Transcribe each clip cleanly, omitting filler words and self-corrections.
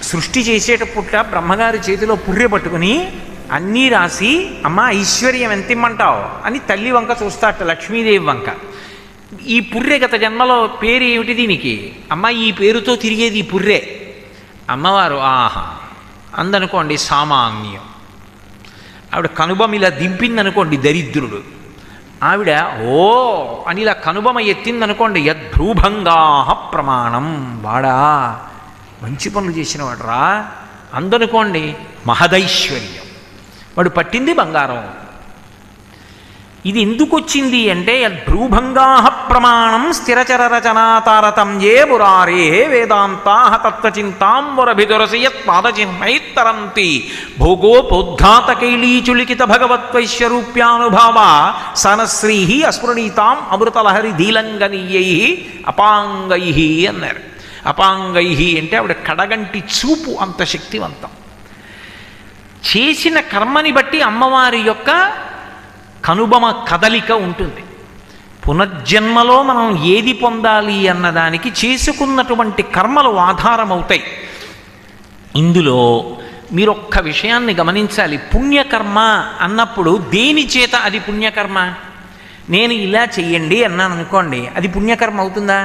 సృష్టి చేసేటప్పుడు బ్రహ్మగారి చేతిలో పుర్రె పట్టుకుని అన్నీ రాసి అమ్మ ఐశ్వర్యం ఎంత ఇమ్మంటావు అని తల్లి వంక చూస్తాట, లక్ష్మీదేవి వంక. ఈ పుర్రె గత జన్మలో పేరు ఏమిటి దీనికి? అమ్మ ఈ పేరుతో తిరిగేది ఈ పుర్రె. అమ్మవారు ఆహా అందనుకోండి సామాన్యం. ఆవిడ కనుబొమ ఇలా దింపిందనుకోండి దరిద్రుడు. ఆవిడ ఓ అని ఇలా కనుబొమ ఎత్తిందనుకోండి యద్భ్రూభంగా ప్రమాణం, వాడా మంచి పనులు చేసిన వాడరా అందనుకోండి మహదైశ్వర్యం, వాడు పట్టింది బంగారం. ఇది ఎందుకు వచ్చింది అంటే యద్భ్రూభంగా ప్రమాణం స్థిరచర రచనా తారతమ్యే మురారే వేదాంతా తత్వచింతాంబురభిదురసి యత్పాదచిహ్నైత్తరంతి భోగోపోద్ఘాతకైలీచులికిత భగవత్వైశ్వరూప్యానుభావ సనశ్రీ అస్మృణీతాం అమృతలహరి ధీలంగనీయై అపాంగై అన్నారు. అపాంగై అంటే ఆవిడ కడగంటి చూపు అంత శక్తివంతం. చేసిన కర్మని బట్టి అమ్మవారి యొక్క కనుబొమ కదలిక ఉంటుంది. పునర్జన్మలో మనం ఏది పొందాలి అన్నదానికి చేసుకున్నటువంటి కర్మలు ఆధారమవుతాయి. ఇందులో మీరు ఒక్క విషయాన్ని గమనించాలి. పుణ్యకర్మ అన్నప్పుడు దేని చేత అది పుణ్యకర్మ? నేను ఇలా చెయ్యండి అన్నాను అనుకోండి, అది పుణ్యకర్మ అవుతుందా?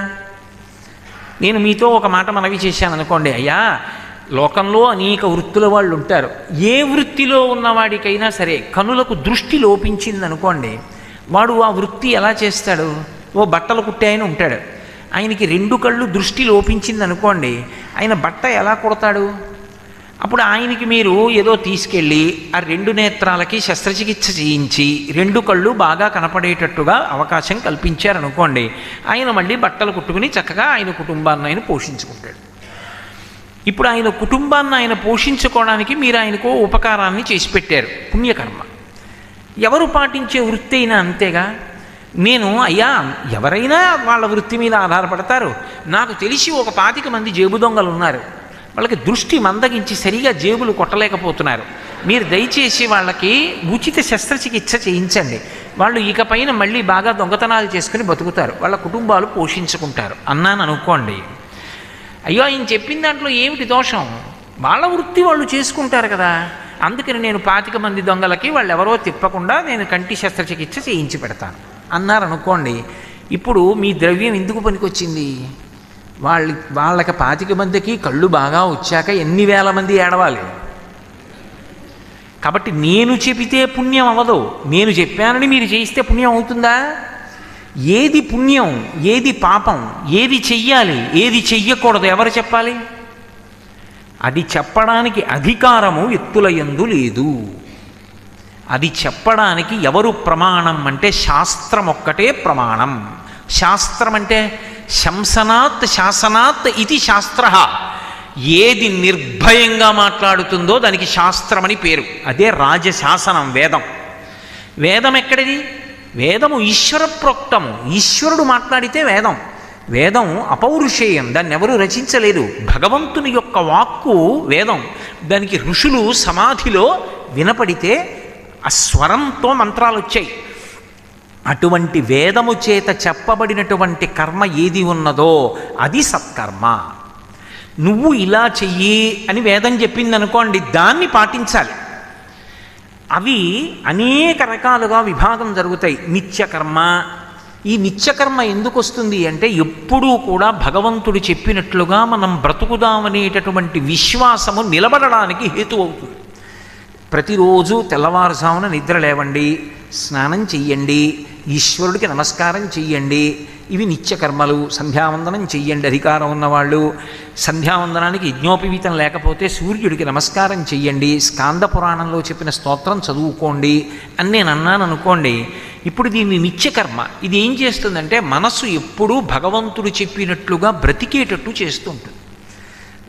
నేను మీతో ఒక మాట మనవి చేశాను అనుకోండి, అయ్యా లోకంలో అనేక వృత్తుల వాళ్ళు ఉంటారు. ఏ వృత్తిలో ఉన్నవాడికైనా సరే కనులకు దృష్టి లోపించిందనుకోండి, వాడు ఆ వృత్తి ఎలా చేస్తాడు? ఓ బట్టలు కుట్టే ఆయన ఉంటాడు, ఆయనకి 2 కళ్ళు దృష్టి లోపించిందనుకోండి, ఆయన బట్ట ఎలా కుడతాడు? అప్పుడు ఆయనకి మీరు ఏదో తీసుకెళ్ళి ఆ 2 నేత్రాలకి శస్త్రచికిత్స చేయించి 2 కళ్ళు బాగా కనపడేటట్టుగా అవకాశం కల్పించారనుకోండి, ఆయన మళ్ళీ బట్టలు కుట్టుకుని చక్కగా ఆయన కుటుంబాన్ని ఆయన పోషించుకుంటాడు. ఇప్పుడు ఆయన కుటుంబాన్ని ఆయన పోషించుకోవడానికి మీరు ఆయనకు ఉపకారాన్ని చేసి పెట్టారు, పుణ్యకర్మ. ఎవరు పాటించే వృత్తి అయినా అంతేగా. నేను అయ్యా ఎవరైనా వాళ్ళ వృత్తి మీద ఆధారపడతారు. నాకు తెలిసి ఒక 25 మంది జేబు దొంగలు ఉన్నారు, వాళ్ళకి దృష్టి మందగించి సరిగా జేబులు కొట్టలేకపోతున్నారు. మీరు దయచేసి వాళ్ళకి ఉచిత శస్త్రచికిత్స చేయించండి, వాళ్ళు ఇకపైన మళ్ళీ బాగా దొంగతనాలు చేసుకుని బతుకుతారు, వాళ్ళ కుటుంబాలు పోషించుకుంటారు అన్నాను అనుకోండి. అయ్యో ఆయన చెప్పిన దాంట్లో ఏమిటి దోషం? వాళ్ళ వృత్తి వాళ్ళు చేసుకుంటారు కదా, అందుకని నేను 25 మంది దొంగలకి వాళ్ళు ఎవరో తిప్పకుండా నేను కంటి శస్త్రచికిత్స చేయించి పెడతాను అన్నారనుకోండి. ఇప్పుడు మీ ద్రవ్యం ఎందుకు పనికొచ్చింది? వాళ్ళకి 25 మందికి కళ్ళు బాగా వచ్చాక ఎన్ని వేల మంది ఏడవాలి. కాబట్టి నేను చెబితే పుణ్యం అవ్వదు, నేను చెప్పానని మీరు చేయిస్తే పుణ్యం అవుతుందా? ఏది పుణ్యం, ఏది పాపం, ఏది చెయ్యాలి, ఏది చెయ్యకూడదు ఎవరు చెప్పాలి? అది చెప్పడానికి అధికారము వ్యక్తుల యందు లేదు. అది చెప్పడానికి ఎవరు ప్రమాణం అంటే శాస్త్రం ఒక్కటే ప్రమాణం. శాస్త్రం అంటే శంసనాత్ శాసనాత్ ఇది శాస్త్ర. ఏది నిర్భయంగా మాట్లాడుతుందో దానికి శాస్త్రం అని పేరు. అదే రాజశాసనం. వేదం. వేదం ఎక్కడిది? వేదము ఈశ్వర ప్రోక్తము. ఈశ్వరుడు మాట్లాడితే వేదం. వేదం అపౌరుషేయం, దాన్ని ఎవరు రచించలేదు. భగవంతుని యొక్క వాక్కు వేదం. దానికి ఋషులు సమాధిలో వినపడితే ఆ స్వరంతో మంత్రాలు వచ్చాయి. అటువంటి వేదము చేత చెప్పబడినటువంటి కర్మ ఏది ఉన్నదో అది సత్కర్మ. నువ్వు ఇలా చెయ్యి అని వేదం చెప్పిందనుకోండి, దాన్ని పాటించాలి. అవి అనేక రకాలుగా విభాగం జరుగుతాయి. నిత్యకర్మ. ఈ నిత్యకర్మ ఎందుకు వస్తుంది అంటే ఎప్పుడూ కూడా భగవంతుడు చెప్పినట్లుగా మనం బ్రతుకుదామనేటటువంటి విశ్వాసము నిలబడడానికి హేతు అవుతుంది. ప్రతిరోజు తెల్లవారుజామున నిద్ర లేవండి, స్నానం చెయ్యండి, ఈశ్వరుడికి నమస్కారం చెయ్యండి. ఇవి నిత్యకర్మలు. సంధ్యావందనం చెయ్యండి అధికారం ఉన్నవాళ్ళు. సంధ్యావందనానికి యజ్ఞోపవీతం లేకపోతే సూర్యుడికి నమస్కారం చెయ్యండి. స్కాంద పురాణంలో చెప్పిన స్తోత్రం చదువుకోండి అని నేను అన్నాను అనుకోండి. ఇప్పుడు దీన్ని నిత్యకర్మ. ఇది ఏం చేస్తుందంటే మనస్సు ఎప్పుడూ భగవంతుడు చెప్పినట్లుగా బ్రతికేటట్టు చేస్తూ ఉంటుంది.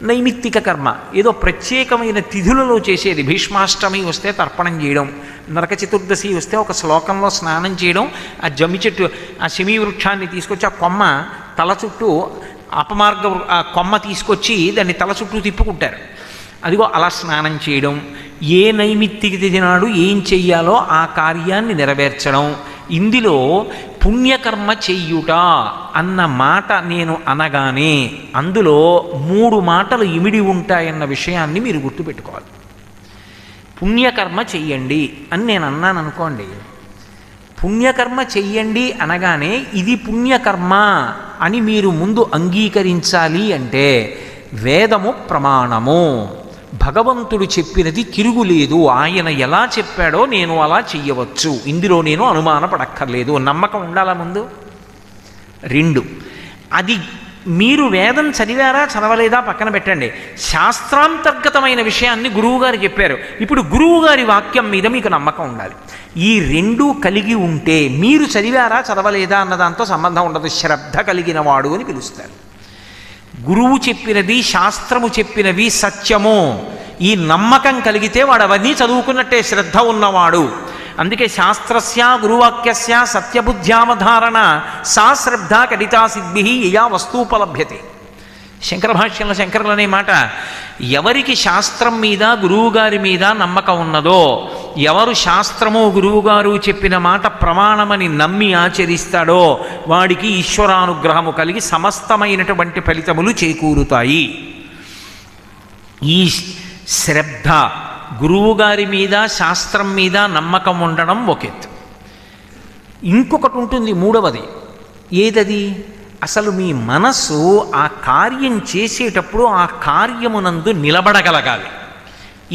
నైమిత్తిక కర్మ ఏదో ప్రత్యేకమైన తిథులలో చేసేది. భీష్మాష్టమి వస్తే తర్పణం చేయడం, నరక చతుర్దశి వస్తే ఒక శ్లోకంలో స్నానం చేయడం, ఆ జమ్మి చెట్టు ఆ శమీ వృక్షాన్ని తీసుకొచ్చి ఆ కొమ్మ తల చుట్టూ అపమార్గ ఆ కొమ్మ తీసుకొచ్చి దాన్ని తల చుట్టూ తిప్పుకుంటారు. అదిగో అలా స్నానం చేయడం. ఏ నైమిత్తిక తిథి నాడు ఏం చెయ్యాలో ఆ కార్యాన్ని నెరవేర్చడం. ఇందులో పుణ్యకర్మ చెయ్యుట అన్న మాట నేను అనగానే అందులో 3 మాటలు ఇమిడి ఉంటాయన్న విషయాన్ని మీరు గుర్తుపెట్టుకోవాలి. పుణ్యకర్మ చెయ్యండి అని నేను అన్నాను అనుకోండి, పుణ్యకర్మ చెయ్యండి అనగానే ఇది పుణ్యకర్మ అని మీరు ముందు అంగీకరించాలి అంటే వేదము ప్రమాణము, భగవంతుడు చెప్పినది తిరుగులేదు, ఆయన ఎలా చెప్పాడో నేను అలా చెయ్యవచ్చు, ఇందులో నేను అనుమానపడక్కర్లేదు, నమ్మకం ఉండాలా ముందు. 2, అది మీరు వేదం చదివారా చదవలేదా పక్కన పెట్టండి, శాస్త్రాంతర్గతమైన విషయాన్ని గురువుగారు చెప్పారు, ఇప్పుడు గురువుగారి వాక్యం మీద మీకు నమ్మకం ఉండాలి. ఈ 2 కలిగి ఉంటే మీరు చదివారా చదవలేదా అన్నదాంతో సంబంధం ఉండదు, శ్రద్ధ కలిగిన వాడు అని పిలుస్తారు. గురువు చెప్పినది శాస్త్రము చెప్పినవి సత్యము, ఈ నమ్మకం కలిగితే వాడు అవన్నీ చదువుకున్నట్టే, శ్రద్ధ ఉన్నవాడు. అందుకే శాస్త్రస్య గురువాక్యస్య సత్యబుద్ధ్యావధారణ సా శ్రద్ధ కడితా సిద్ధి యయా వస్తూపలభ్యతే. శంకర భాష్యంలో శంకరులు అనే మాట, ఎవరికి శాస్త్రం మీద గురువుగారి మీద నమ్మకం ఉన్నదో, ఎవరు శాస్త్రము గురువుగారు చెప్పిన మాట ప్రమాణమని నమ్మి ఆచరిస్తాడో వాడికి ఈశ్వరానుగ్రహము కలిగి సమస్తమైనటువంటి ఫలితములు చేకూరుతాయి. ఈ శ్రద్ధ, గురువుగారి మీద శాస్త్రం మీద నమ్మకం ఉండడం ఒక ఎత్తు. ఇంకొకటి ఉంటుంది 3వది, ఏదది? అసలు మీ మనస్సు ఆ కార్యం చేసేటప్పుడు ఆ కార్యమునందు నిలబడగలగాలి.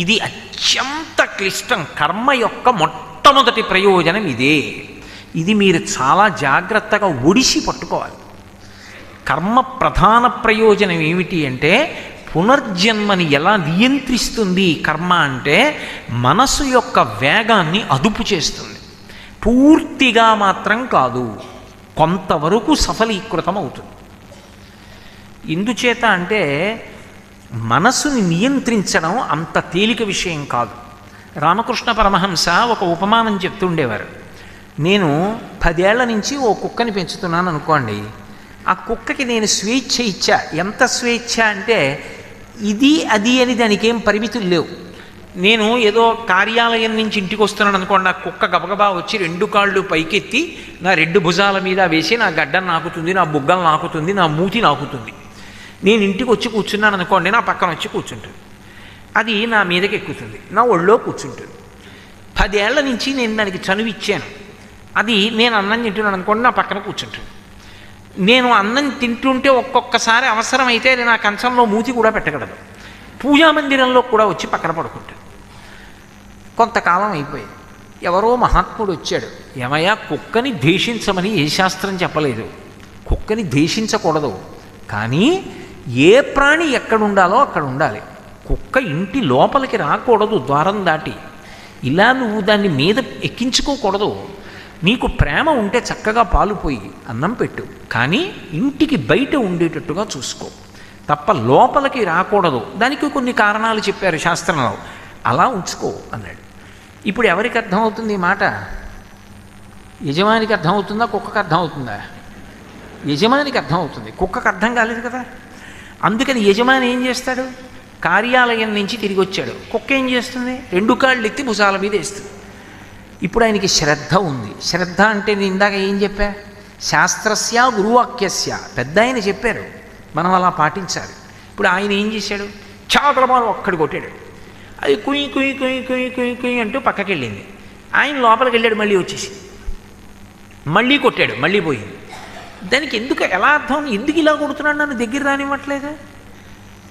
ఇది అత్యంత క్లిష్టం. కర్మ యొక్క మొట్టమొదటి ప్రయోజనం ఇదే. ఇది మీరు చాలా జాగ్రత్తగా ఒడిసి పట్టుకోవాలి. కర్మ ప్రధాన ప్రయోజనం ఏమిటి అంటే, పునర్జన్మని ఎలా నియంత్రిస్తుంది కర్మ అంటే, మనసు యొక్క వేగాన్ని అదుపు చేస్తుంది. పూర్తిగా మాత్రం కాదు, కొంతవరకు సఫలీకృతం అవుతుంది. ఎందుచేత అంటే మనసుని నియంత్రించడం అంత తేలిక విషయం కాదు. రామకృష్ణ పరమహంస ఒక ఉపమానం చెప్తుండేవారు. నేను 10 ఏళ్ల నుంచి ఓ కుక్కని పెంచుతున్నాను అనుకోండి, ఆ కుక్కకి నేను స్వేచ్ఛ ఇచ్చా. ఎంత స్వేచ్ఛ అంటే ఇది అది అని దానికి ఏం పరిమితులు లేవు. నేను ఏదో కార్యాలయం నుంచి ఇంటికి వస్తున్నాను అనుకోండి, ఆ కుక్క గబగబా వచ్చి 2 కాళ్ళు పైకెత్తి నా 2 భుజాల మీద వేసి నా గడ్డను నాకుతుంది, నా బుగ్గలు నాకుతుంది, నా మూతి నాకుతుంది. నేను ఇంటికి వచ్చి కూర్చున్నాను అనుకోండి, నా పక్కన వచ్చి కూర్చుంటుంది, అది నా మీదకి ఎక్కుతుంది, నా ఒళ్ళో కూర్చుంటుంది. 10 ఏళ్ల నుంచి నేను దానికి చనువు ఇచ్చాను. అది నేను అన్నం తింటున్నాను అనుకోండి, నా పక్కన కూర్చుంటుంది. నేను అన్నం తింటుంటే ఒక్కొక్కసారి అవసరమైతే అది నా కంచంలో మూతి కూడా పెట్టగలదు. పూజామందిరంలో కూడా వచ్చి పక్కన పడుకుంటాడు. కొంతకాలం అయిపోయింది, ఎవరో మహాత్ముడు వచ్చాడు. ఏమయ్యా, కుక్కని ద్వేషించమని ఏ శాస్త్రం చెప్పలేదు, కుక్కని ద్వేషించకూడదు, కానీ ఏ ప్రాణి ఎక్కడ ఉండాలో అక్కడ ఉండాలి. కుక్క ఇంటి లోపలికి రాకూడదు ద్వారం దాటి, ఇలా నువ్వు దాన్ని మీద ఎక్కించుకోకూడదు. నీకు ప్రేమ ఉంటే చక్కగా పాలు పోయి అన్నం పెట్టు, కానీ ఇంటికి బయట ఉండేటట్టుగా చూసుకో, తప్ప లోపలికి రాకూడదు. దానికి కొన్ని కారణాలు చెప్పారు శాస్త్రంలో, అలా ఉంచుకో అన్నాడు. ఇప్పుడు ఎవరికి అర్థమవుతుంది ఈ మాట? యజమానికి అర్థమవుతుందా, కుక్కకు అర్థమవుతుందా? యజమానికి అర్థమవుతుంది, కుక్కకు అర్థం కాలేదు కదా. అందుకని యజమాని ఏం చేస్తాడు? కార్యాలయం నుంచి తిరిగి వచ్చాడు, కుక్క ఏం చేస్తుంది? 2 కాళ్ళు ఎత్తి భుజాల మీద వేస్తుంది. ఇప్పుడు ఆయనకి శ్రద్ధ ఉంది. శ్రద్ధ అంటే నేను ఇందాక ఏం చెప్పా? శాస్త్రస్య గురువాక్యస్య, పెద్ద ఆయన చెప్పారు, మనం అలా పాటించాలి. ఇప్పుడు ఆయన ఏం చేశాడు? చాకలమాను ఒక్కడు కొట్టాడు, అది కుయ్యి కుయ్యి కుయ్యి కుయ్యి కుయ్యి కుయ్యి అంటూ పక్కకి వెళ్ళింది. ఆయన లోపలికి వెళ్ళాడు, మళ్ళీ వచ్చేసి మళ్ళీ కొట్టాడు, మళ్ళీ పోయింది. దానికి ఎందుకు, ఎలా అర్థం? ఎందుకు ఇలా కొడుతున్నాడు, నన్ను దగ్గర రానివ్వట్లేదు?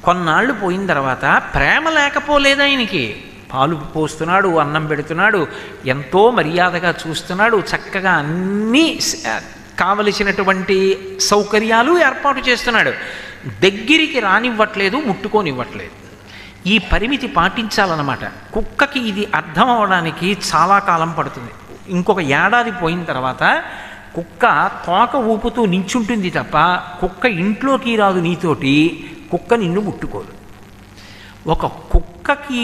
కొన్నాళ్ళు పోయిన తర్వాత ప్రేమ లేకపోలేదు ఆయనకి. పాలు పోస్తున్నాడు, అన్నం పెడుతున్నాడు, ఎంతో మర్యాదగా చూస్తున్నాడు, చక్కగా అన్నీ కావలసినటువంటి సౌకర్యాలు ఏర్పాటు చేస్తున్నాడు, దగ్గరికి రానివ్వట్లేదు, ముట్టుకోనివ్వట్లేదు. ఈ పరిమితి పాటించాలన్నమాట. కుక్కకి ఇది అర్థం అవడానికి చాలా కాలం పడుతుంది. ఇంకొక ఏడాది పోయిన తర్వాత కుక్క తోక ఊపుతూ నించుంటుంది తప్ప కుక్క ఇంట్లోకి రాదు నీతోటి, కుక్క నిన్ను ముట్టుకోదు. ఒక కుక్కకి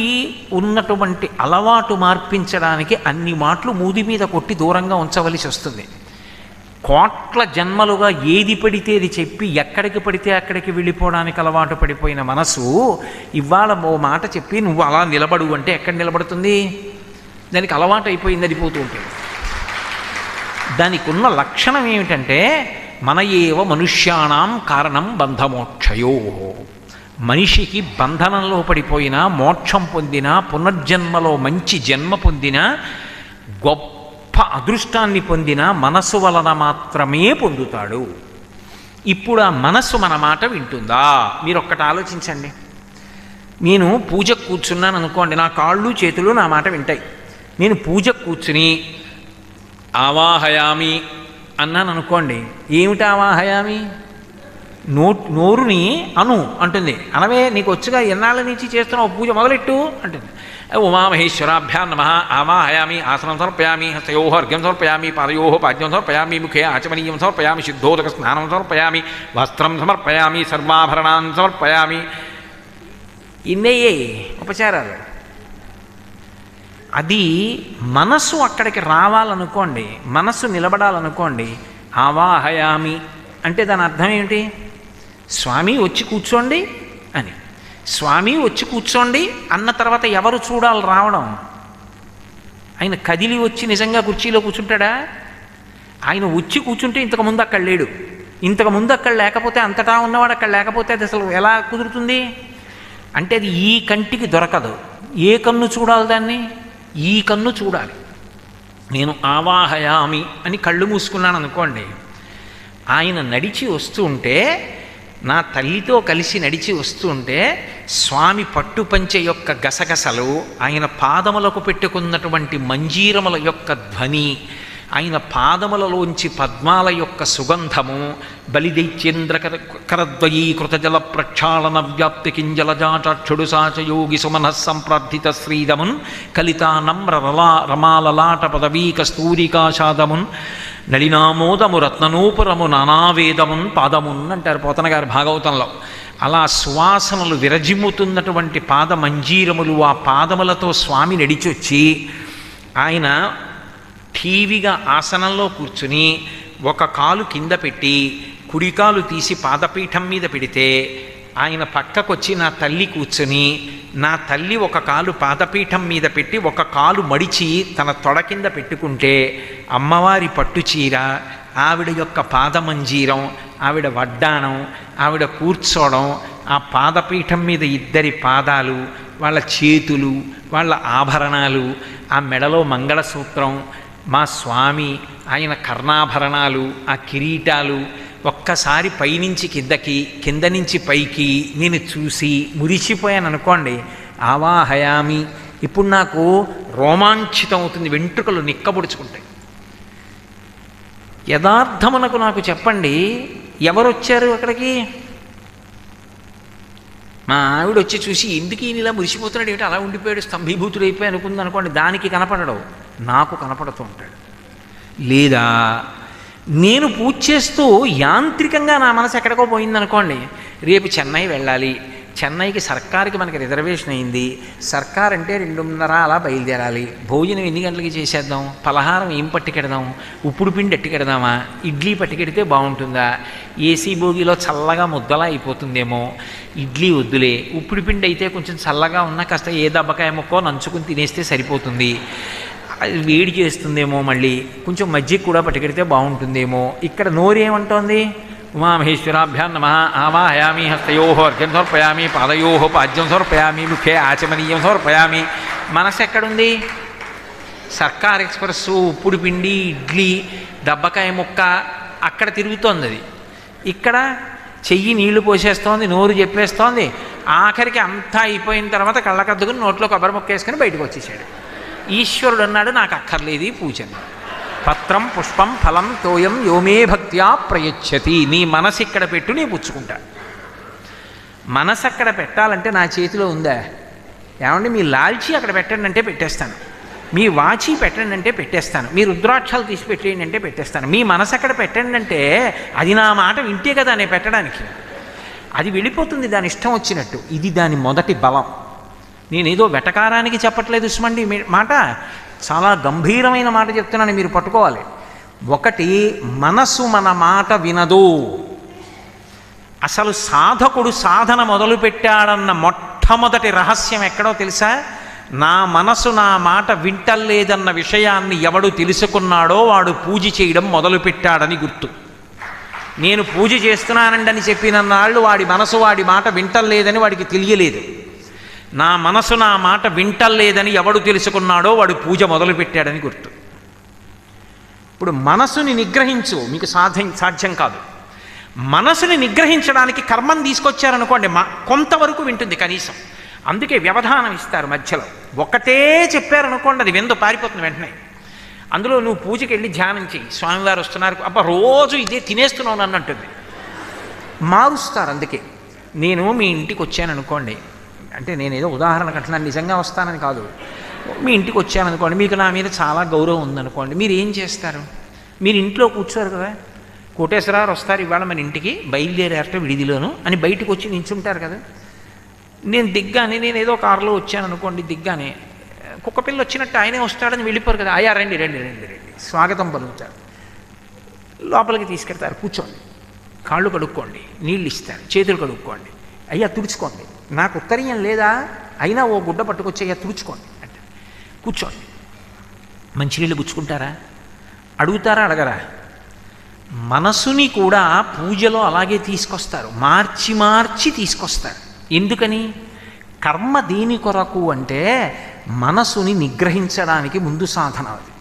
ఉన్నటువంటి అలవాటు మార్పించడానికి అన్ని మాటలు మూది మీద కొట్టి దూరంగా ఉంచవలసి వస్తుంది. కోట్ల జన్మలుగా ఏది పడితే అది చెప్పి ఎక్కడికి పడితే అక్కడికి వెళ్ళిపోవడానికి అలవాటు పడిపోయిన మనసు ఇవాళ ఓ మాట చెప్పి నువ్వు అలా నిలబడు అంటే ఎక్కడ నిలబడుతుంది? దానికి అలవాటు అయిపోయింది, అది పోతూ ఉంటుంది. దానికి ఉన్న లక్షణం ఏమిటంటే మన ఏవ మనుష్యాణం కారణం బంధమోక్షయో. మనిషికి బంధనంలో పడిపోయినా, మోక్షం పొందినా, పునర్జన్మలో మంచి జన్మ పొందినా, గొప్ప అదృష్టాన్ని పొందినా మనస్సు వలన మాత్రమే పొందుతాడు. ఇప్పుడు ఆ మనస్సు మన మాట వింటుందా? మీరు ఒక్కటి ఆలోచించండి. నేను పూజకు కూర్చున్నాను అనుకోండి, నా కాళ్ళు చేతులు నా మాట వింటాయి. నేను పూజకు కూర్చుని ఆవాహయామి అన్నాను అనుకోండి, ఏమిటి ఆవాహయామి? నోరుని అను అంటుంది. అనవే, నీకు వచ్చుగా ఎన్నాళ్ళ నుంచి చేస్తున్నావు పూజ, మొదలెట్టు అంటుంది. ఉమామహేశ్వరాభ్యాం నమః ఆవాహయామి, ఆసనం సమర్పయామి, హస్తయో అర్ఘ్యం సమర్పయామి, పాదయో పాద్యం సమర్పయామి, ముఖే ఆచమనీయం సమర్పయామి, శుద్ధోదక స్నానం సమర్పయామి, వస్త్రం సమర్పయామి, సర్వాభరణాన్ సమర్పయామి. ఇన్నయ్యే ఉపచారాలు. అది మనస్సు అక్కడికి రావాలనుకోండి, మనస్సు నిలబడాలనుకోండి, ఆవాహయామి అంటే దాని అర్థం ఏమిటి? స్వామి వచ్చి కూర్చోండి అని. స్వామి వచ్చి కూర్చోండి అన్న తర్వాత ఎవరు చూడాలి రావడం? ఆయన కదిలి వచ్చి నిజంగా కుర్చీలో కూర్చుంటాడా? ఆయన వచ్చి కూర్చుంటే ఇంతకుముందు అక్కడ లేడు. ఇంతకుముందు అక్కడ లేకపోతే, అంతటా ఉన్నవాడు అక్కడ లేకపోతే అది అసలు ఎలా కుదురుతుంది? అంటే అది ఈ కంటికి దొరకదు. ఏ కన్ను చూడాలి దాన్ని? ఈ కన్ను చూడాలి. నేను ఆవాహయామి అని కళ్ళు మూసుకున్నాను అనుకోండి, ఆయన నడిచి వస్తూ ఉంటే, నా తల్లితో కలిసి నడిచి వస్తూ ఉంటే, స్వామి పట్టుపంచె యొక్క గసగసలు, ఆయన పాదములకు పెట్టుకున్నటువంటి మంజీరముల యొక్క ధ్వని, ఆయన పాదములలోంచి పద్మాల యొక్క సుగంధము, బలిదైత్యేంద్ర కరద్వయీకృత జల ప్రక్షాళన వ్యాప్తి కింజలజాచాక్షుడు సాచయోగి సుమనః సంప్రార్థిత శ్రీదమున్ కలితానమ్ర రమాలలాట పదవీ కస్తూరికాషాదమున్ నళినామోదము రత్ననూపురము నానావేదమున్ పాదమున్ అంటారు పోతన గారు భాగవతంలో. అలా సువాసనలు విరజిమ్ముతున్నటువంటి పాద మంజీరములు, ఆ పాదములతో స్వామి నడిచొచ్చి ఆయన ఠీవిగా ఆసనంలో కూర్చుని ఒక కాలు కింద పెట్టి కుడికాలు తీసి పాదపీఠం మీద పెడితే, ఆయన పక్కకొచ్చి నా తల్లి కూర్చుని, నా తల్లి ఒక కాలు పాదపీఠం మీద పెట్టి ఒక కాలు మడిచి తన తొడ కింద పెట్టుకుంటే, అమ్మవారి పట్టుచీర, ఆవిడ యొక్క పాదమంజీరం, ఆవిడ వడ్డాణం, ఆవిడ కూర్చోవడం, ఆ పాదపీఠం మీద ఇద్దరి పాదాలు, వాళ్ళ చేతులు, వాళ్ళ ఆభరణాలు, ఆ మెడలో మంగళసూత్రం, మా స్వామి ఆయన కర్ణాభరణాలు, ఆ కిరీటాలు, ఒక్కసారి పైనుంచి కిందకి, కింద నుంచి పైకి నేను చూసి మురిసిపోయాను అనుకోండి, ఆవాహయామి. ఇప్పుడు నాకు రోమాంచితం అవుతుంది, వెంట్రుకలు నిక్కబొడుచుకుంటాయి. యథార్థమునకు నాకు చెప్పండి, ఎవరొచ్చారు అక్కడికి? మా ఆవిడ వచ్చి చూసి ఎందుకు ఈయన ఇలా మురిసిపోతున్నాడు, ఏమిటి అలా ఉండిపోయాడు, స్తంభీభూతుడైపోయి అనుకుంది అనుకోండి, దానికి కనపడడు, నాకు కనపడుతూ ఉంటాడు. లేదా నేను పూజ చేస్తూ యాంత్రికంగా నా మనసు ఎక్కడికో పోయిందనుకోండి, రేపు చెన్నై వెళ్ళాలి, చెన్నైకి సర్కారుకి మనకి రిజర్వేషన్ అయింది, సర్కార్ అంటే 2:30 అలా బయలుదేరాలి, భోజనం ఎన్ని గంటలకి చేసేద్దాం, పలహారం ఏం పట్టుకెడదాం, ఉప్పుడు పిండి ఎట్టుకెడదామా, ఇడ్లీ పట్టుకెడితే బాగుంటుందా, ఏసీ భోగిలో చల్లగా ముద్దలా అయిపోతుందేమో, ఇడ్లీ వద్దులే, ఉప్పుడు పిండి అయితే కొంచెం చల్లగా ఉన్నా కాస్త ఏ దబ్బకాయ ముక్కో నంచుకుని తినేస్తే సరిపోతుంది, అది వేడి చేస్తుందేమో, మళ్ళీ కొంచెం మజ్జిగ కూడా పట్టుకెడితే బాగుంటుందేమో. ఇక్కడ నోరేమంటోంది? ఉమామహేశ్వరాభ్యాం నమః ఆవాహయామి, హస్తయో అర్ఘ్యం సమర్పయామి, పాదయో పాద్యం సమర్పయామి, ముఖే ఆచమనీయం సమర్పయామి. మనసు ఎక్కడుంది? సర్కార్ ఎక్స్ప్రెస్సు, ఉప్పుడు పిండి, ఇడ్లీ, దబ్బకాయ ముక్క అక్కడ తిరుగుతోంది. అది ఇక్కడ చెయ్యి నీళ్లు పోసేస్తోంది, నోరు చెప్పేస్తోంది. ఆఖరికి అంతా అయిపోయిన తర్వాత కళ్ళకద్దుకుని నోట్లో కొబ్బరి ముక్క వేసుకొని బయటకు వచ్చేసాడు. ఈశ్వరుడు అన్నాడు, నాకు అక్కర్లేదు ఈ పూజని. పత్రం పుష్పం ఫలం తోయం యోమే భక్త్యా ప్రయచ్చతి. నీ మనసు ఇక్కడ పెట్టు, నీ పుచ్చుకుంటా. మనసు అక్కడ పెట్టాలంటే నా చేతిలో ఉందా? ఏమంటే మీ లాల్చీ అక్కడ పెట్టండి అంటే పెట్టేస్తాను, మీ వాచి పెట్టండి అంటే పెట్టేస్తాను, మీ రుద్రాక్షాలు తీసి పెట్టేయండి అంటే పెట్టేస్తాను. మీ మనసు అక్కడ పెట్టండి అంటే అది నా మాట వింటే కదా నేను పెట్టడానికి. అది వెళ్ళిపోతుంది దాని ఇష్టం వచ్చినట్టు. ఇది దాని మొదటి బలం. నేనేదో వెటకారానికి చెప్పట్లేదు సుమండి మాట, చాలా గంభీరమైన మాట చెప్తున్నాను, మీరు పట్టుకోవాలి. ఒకటి, మనసు మన మాట వినదు. అసలు సాధకుడు సాధన మొదలుపెట్టాడన్న మొట్టమొదటి రహస్యం ఎక్కడో తెలుసా? నా మనసు నా మాట వింటల్లేదన్న విషయాన్ని ఎవడు తెలుసుకున్నాడో వాడు పూజ చేయడం మొదలుపెట్టాడని గుర్తు. నేను పూజ చేస్తున్నానండి అని చెప్పినన్నాళ్ళు వాడి మనసు వాడి మాట వింటల్లేదని వాడికి తెలియలేదు. నా మనసు నా మాట వింటల్లేదని ఎవడు తెలుసుకున్నాడో వాడు పూజ మొదలుపెట్టాడని గుర్తు. ఇప్పుడు మనసుని నిగ్రహించు, మీకు సాధ్యం కాదు. మనసుని నిగ్రహించడానికి కర్మం తీసుకొచ్చారనుకోండి, కొంతవరకు వింటుంది కనీసం. అందుకే వ్యవధానం ఇస్తారు మధ్యలో. ఒకటే చెప్పారనుకోండి, అది వెందు పారిపోతుంది వెంటనే. అందులో నువ్వు పూజకి వెళ్ళి ధ్యానం చెయ్యి, స్వామివారు వస్తున్నారు, అబ్బా రోజు ఇదే తినేస్తున్నావు నన్ను అంటుంది. మారుస్తారు. అందుకే నేను మీ ఇంటికి వచ్చాను అనుకోండి, అంటే నేను ఏదో ఉదాహరణకు అంటున్నాను, నిజంగా వస్తానని కాదు. మీ ఇంటికి వచ్చాననుకోండి, మీకు నా మీద చాలా గౌరవం ఉందనుకోండి, మీరు ఏం చేస్తారు? మీరు ఇంట్లో కూర్చోరు కదా, కోటేశ్వరరావు వస్తారు ఇవాళ మన ఇంటికి, బయలుదేరారట విడిదిలోను అని బయటకు వచ్చి నించుంటారు కదా. నేను దిగ్గానే, నేను ఏదో కారులో వచ్చాను అనుకోండి, దిగ్గానే కుక్కపిల్ల వచ్చినట్టు ఆయనే వస్తాడని వెళ్ళిపోరు కదా. అయ్యా రండి రండి రండి రండి స్వాగతం పలుకుతారు, లోపలికి తీసుకెళ్తారు, కూర్చోండి, కాళ్ళు కడుక్కోండి, నీళ్ళు ఇస్తారు, చేతులు కడుక్కోండి, అయ్యా తుడుచుకోండి, నాకు ఉత్తరీయం లేదా, అయినా ఓ గుడ్డ పట్టుకొచ్చి అయ్యా తుడుచుకోండి అంటే కూర్చోండి. మంచినీళ్ళు గుచ్చుకుంటారా? అడుగుతారా? అడగరా? మనసుని కూడా పూజలో అలాగే తీసుకొస్తారు, మార్చి మార్చి తీసుకొస్తారు. ఎందుకని? కర్మ దేని కొరకు అంటే మనసుని నిగ్రహించడానికి ముందు సాధన అది.